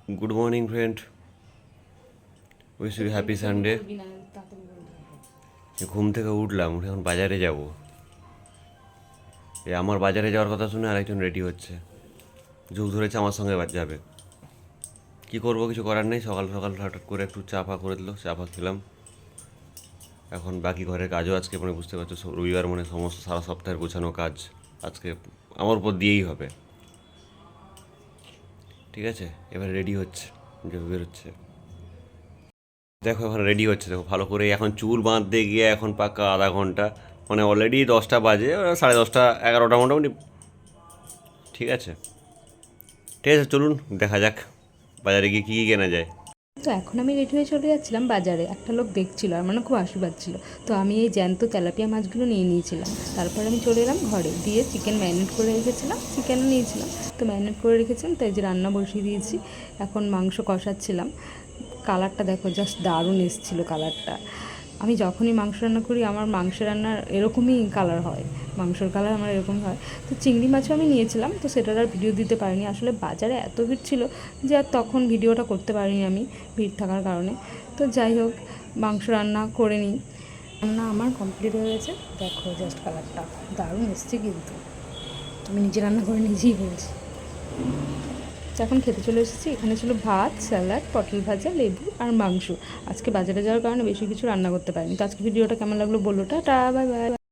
Good morning friend, wish you happy Sunday. ঘুম থেকে উঠলাম, উঠে এখন বাজারে যাব। আমার বাজারে যাওয়ার কথা শুনে আরেকজন রেডি হচ্ছে, ঝুঁক ধরেছে আমার সঙ্গে যাবে। কি করব, কিছু করার নেই। সকাল সকাল হঠাৎ করে একটু চা ফা করে দিল, চা ফা খেলাম। এখন বাকি ঘরের কাজও আজকে মানে বুঝতে পারছো, রবিবার মানে সমস্ত সারা সপ্তাহের গোছানো কাজ আজকে আমার উপর দিয়েই হবে। ঠিক আছে, এবার রেডি হচ্ছে, যে বেরোচ্ছে। দেখো এখন রেডি হচ্ছে, দেখো ভালো করে। এখন চুল বাঁধতে গিয়ে এখন পাক্কা আধা ঘন্টা, মানে অলরেডি 10টা বাজে, 10:30, 11টা মোটামুটি। ঠিক আছে, ঠিক আছে, চলুন দেখা যাক বাজারে গিয়ে কী কী কেনা যায়। তো এখন আমি রেডি হয়ে চলে যাচ্ছিলাম বাজারে। একটা লোক দেখছিল আর মানে খুব হাসি পাচ্ছিল। তো আমি এই জ্যান্ত তেলাপিয়া মাছগুলো নিয়ে নিয়েছিলাম। তারপর আমি চলে এলাম ঘরে, দিয়ে চিকেন ম্যারিনেট করে রেখেছিলাম, চিকেনও নিয়েছিলাম। তো ম্যারিনেট করে রেখেছিলাম, তাই যে রান্না বসিয়ে দিয়েছি। এখন মাংস কষাচ্ছিলাম। কালারটা দেখো, জাস্ট দারুণ এসেছিলো কালারটা। আমি যখনই মাংস রান্না করি আমার মাংস রান্নার এরকমই কালার হয়, মাংসর কালার আমার এরকমই হয়। তো চিংড়ি মাছও আমি নিয়েছিলাম, তো সেটার আর ভিডিও দিতে পারিনি। আসলে বাজারে এত ভিড় ছিল যে আর তখন ভিডিওটা করতে পারিনি আমি, ভিড় থাকার কারণে। তো যাই হোক, মাংস রান্না করে নিই। রান্না আমার কমপ্লিট হয়ে গেছে। দেখো জাস্ট কালারটা দারুণ এসছে, কিন্তু আমি নিজে রান্না করে নিজেই বলছি। তো এখন খেতে চলে এসেছি। এখানে ছিল ভাত, স্যালাড, পটল ভাজা, লেবু আর মাংস। আজকে বাজারে যাওয়ার কারণে বেশি কিছু রান্না করতে পারিনি। তো আজকে ভিডিওটা কেমন লাগলো বলো। Tata, bye bye.